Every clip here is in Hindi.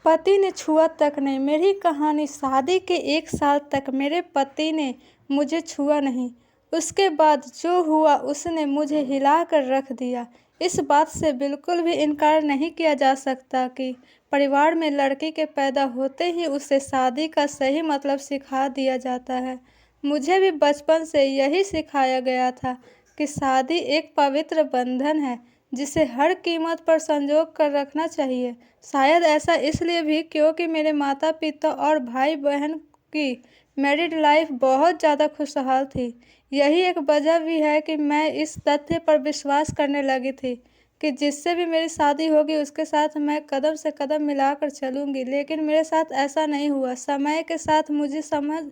पति ने छुआ तक नहीं। मेरी कहानी: शादी के 1 साल तक मेरे पति ने मुझे छुआ नहीं। उसके बाद जो हुआ उसने मुझे हिला कर रख दिया। इस बात से बिल्कुल भी इनकार नहीं किया जा सकता कि परिवार में लड़की के पैदा होते ही उसे शादी का सही मतलब सिखा दिया जाता है। मुझे भी बचपन से यही सिखाया गया था कि शादी एक पवित्र बंधन है जिसे हर कीमत पर संजो कर रखना चाहिए। शायद ऐसा इसलिए भी क्योंकि मेरे माता-पिता और भाई-बहन की मैरिड लाइफ बहुत ज़्यादा खुशहाल थी। यही एक वजह भी है कि मैं इस तथ्य पर विश्वास करने लगी थी कि जिससे भी मेरी शादी होगी उसके साथ मैं कदम से कदम मिलाकर चलूँगी। लेकिन मेरे साथ ऐसा नहीं हुआ। समय के साथ मुझे समझ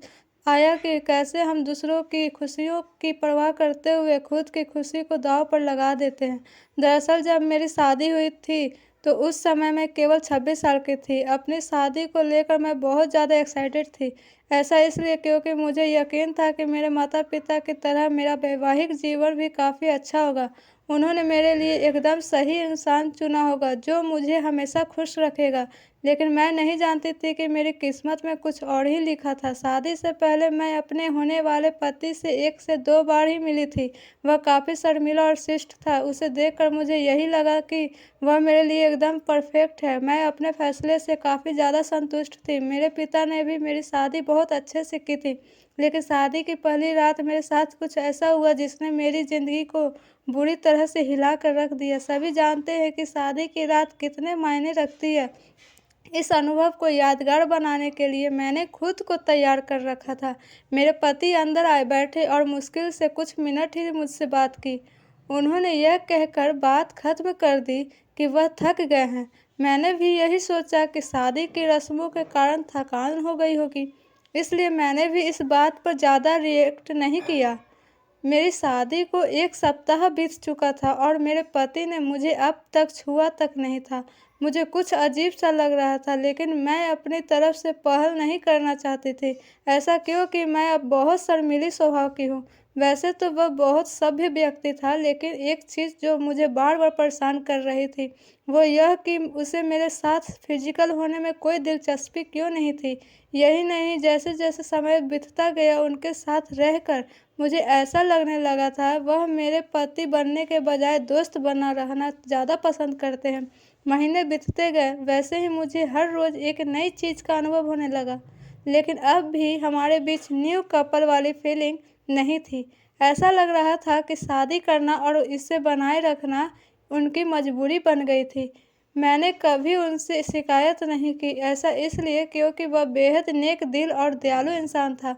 आया कि कैसे हम दूसरों की खुशियों की परवाह करते हुए खुद की खुशी को दाँव पर लगा देते हैं। दरअसल जब मेरी शादी हुई थी तो उस समय मैं केवल 26 साल की थी। अपनी शादी को लेकर मैं बहुत ज़्यादा एक्साइटेड थी। ऐसा इसलिए क्योंकि मुझे यकीन था कि मेरे माता-पिता की तरह मेरा वैवाहिक जीवन भी काफ़ी अच्छा होगा। उन्होंने मेरे लिए एकदम सही इंसान चुना होगा जो मुझे हमेशा खुश रखेगा। लेकिन मैं नहीं जानती थी कि मेरी किस्मत में कुछ और ही लिखा था। शादी से पहले मैं अपने होने वाले पति से 1 से 2 बार ही मिली थी। वह काफ़ी शर्मीला और शिष्ट था। उसे देखकर मुझे यही लगा कि वह मेरे लिए एकदम परफेक्ट है। मैं अपने फैसले से काफ़ी ज़्यादा संतुष्ट थी। मेरे पिता ने भी मेरी शादी बहुत अच्छे से की थी। लेकिन शादी की पहली रात मेरे साथ कुछ ऐसा हुआ जिसने मेरी ज़िंदगी को बुरी तरह से हिला कर रख दिया। सभी जानते हैं कि शादी की रात कितने मायने रखती है। इस अनुभव को यादगार बनाने के लिए मैंने खुद को तैयार कर रखा था। मेरे पति अंदर आए बैठे और मुश्किल से कुछ मिनट ही मुझसे बात की। उन्होंने यह कहकर बात खत्म कर दी कि वह थक गए हैं। मैंने भी यही सोचा कि शादी की रस्मों के कारण थकान हो गई होगी, इसलिए मैंने भी इस बात पर ज़्यादा रिएक्ट नहीं किया। मेरी शादी को 1 सप्ताह बीत चुका था और मेरे पति ने मुझे अब तक छुआ तक नहीं था। मुझे कुछ अजीब-सा लग रहा था, लेकिन मैं अपनी तरफ से पहल नहीं करना चाहती थी। ऐसा क्योंकि मैं अब बहुत शर्मीली स्वभाव की हूँ। वैसे तो वह बहुत सभ्य व्यक्ति था, लेकिन एक चीज़ जो मुझे बार-बार परेशान कर रही थी, वो यह कि उसे मेरे साथ फिज़िकल होने में कोई दिलचस्पी क्यों नहीं थी। यही नहीं, जैसे-जैसे समय बीतता गया उनके साथ रहकर मुझे ऐसा लगने लगा था वह मेरे पति बनने के बजाय दोस्त बना रहना ज़्यादा पसंद करते हैं। महीने बीतते गए, वैसे ही मुझे हर रोज़ एक नई चीज़ का अनुभव होने लगा। लेकिन अब भी हमारे बीच न्यू कपल वाली फीलिंग नहीं थी। ऐसा लग रहा था कि शादी करना और इसे बनाए रखना उनकी मजबूरी बन गई थी। मैंने कभी उनसे शिकायत नहीं की, ऐसा इसलिए क्योंकि वह बेहद नेक दिल और दयालु इंसान था।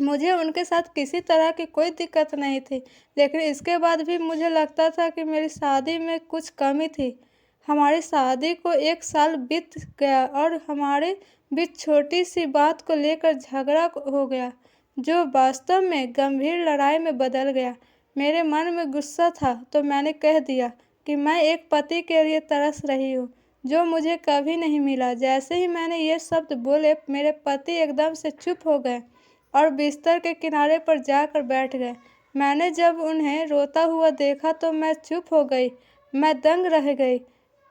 मुझे उनके साथ किसी तरह की कोई दिक्कत नहीं थी, लेकिन इसके बाद भी मुझे लगता था कि मेरी शादी में कुछ कमी थी। हमारी शादी को 1 साल बीत गया और हमारे बीच छोटी-सी बात को लेकर झगड़ा हो गया, जो वास्तव में गंभीर लड़ाई में बदल गया। मेरे मन में गुस्सा था, तो मैंने कह दिया कि मैं एक पति के लिए तरस रही हूँ, जो मुझे कभी नहीं मिला। जैसे ही मैंने ये शब्द बोले, मेरे पति एकदम से चुप हो गए और बिस्तर के किनारे पर जाकर बैठ गए। मैंने जब उन्हें रोता हुआ देखा तो मैं चुप हो गई। मैं दंग रह गई।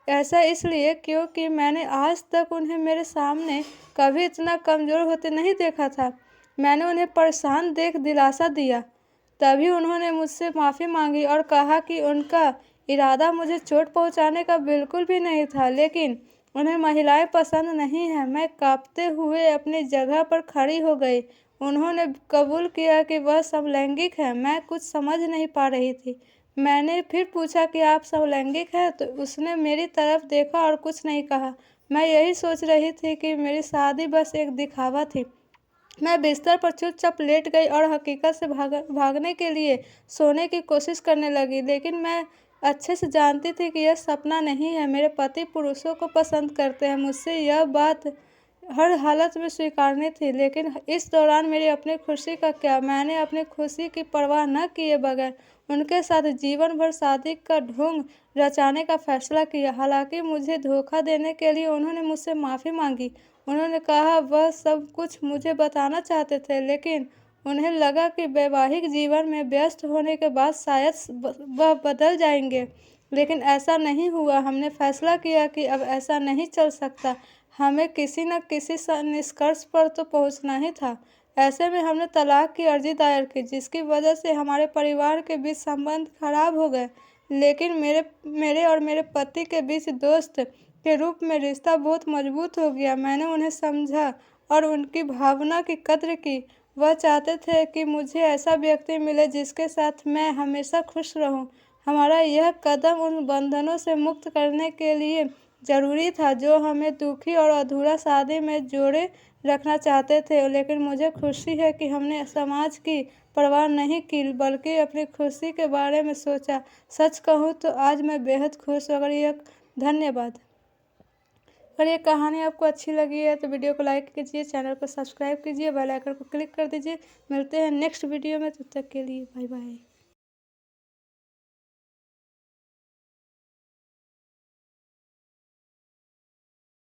ऐसा इसलिए क्योंकि मैंने आज तक उन्हें मेरे सामने कभी इतना कमज़ोर होते नहीं देखा था। मैंने उन्हें परेशान देख दिलासा दिया। तभी उन्होंने मुझसे माफ़ी मांगी और कहा कि उनका इरादा मुझे चोट पहुंचाने का बिल्कुल भी नहीं था, लेकिन उन्हें महिलाएं पसंद नहीं हैं। मैं काँपते हुए अपनी जगह पर खड़ी हो गई। उन्होंने कबूल किया कि वह समलैंगिक है। मैं कुछ समझ नहीं पा रही थी। मैंने फिर पूछा कि आप समलैंगिक हैं? तो उसने मेरी तरफ देखा और कुछ नहीं कहा। मैं यही सोच रही थी कि मेरी शादी बस एक दिखावा थी। मैं बिस्तर पर चुपचाप लेट गई और हकीकत से भागने के लिए सोने की कोशिश करने लगी, लेकिन मैं अच्छे से जानती थी कि यह सपना नहीं है। मेरे पति पुरुषों को पसंद करते हैं, मुझसे यह बात हर हालत में स्वीकारनी थी। लेकिन इस दौरान मेरी अपनी खुशी का क्या? मैंने अपनी खुशी की परवाह न किए बगैर उनके साथ जीवन भर शादी का ढोंग रचाने का फैसला किया। हालांकि मुझे धोखा देने के लिए उन्होंने मुझसे माफ़ी मांगी। उन्होंने कहा वह सब कुछ मुझे बताना चाहते थे, लेकिन उन्हें लगा कि वैवाहिक जीवन में व्यस्त होने के बाद शायद वह बदल जाएंगे। लेकिन ऐसा नहीं हुआ। हमने फैसला किया कि अब ऐसा नहीं चल सकता, हमें किसी न किसी निष्कर्ष पर तो पहुंचना ही था। ऐसे में हमने तलाक की अर्जी दायर की, जिसकी वजह से हमारे परिवार के बीच संबंध खराब हो गए। लेकिन मेरे मेरे और मेरे पति के बीच दोस्त के रूप में रिश्ता बहुत मजबूत हो गया। मैंने उन्हें समझा और उनकी भावना की कद्र की। वह चाहते थे कि मुझे ऐसा व्यक्ति मिले जिसके साथ मैं हमेशा खुश रहूं। हमारा यह कदम उन बंधनों से मुक्त करने के लिए ज़रूरी था जो हमें दुखी और अधूरा शादी में जोड़े रखना चाहते थे। लेकिन मुझे खुशी है कि हमने समाज की परवाह नहीं की, बल्कि अपनी खुशी के बारे में सोचा। सच कहूँ तो आज मैं बेहद खुश हूँ। धन्यवाद। अगर ये कहानी आपको अच्छी लगी है तो वीडियो को लाइक कीजिए, चैनल को सब्सक्राइब कीजिए, बेल आइकन को क्लिक कर दीजिए। मिलते हैं नेक्स्ट वीडियो में, तब तक के लिए बाय बाय।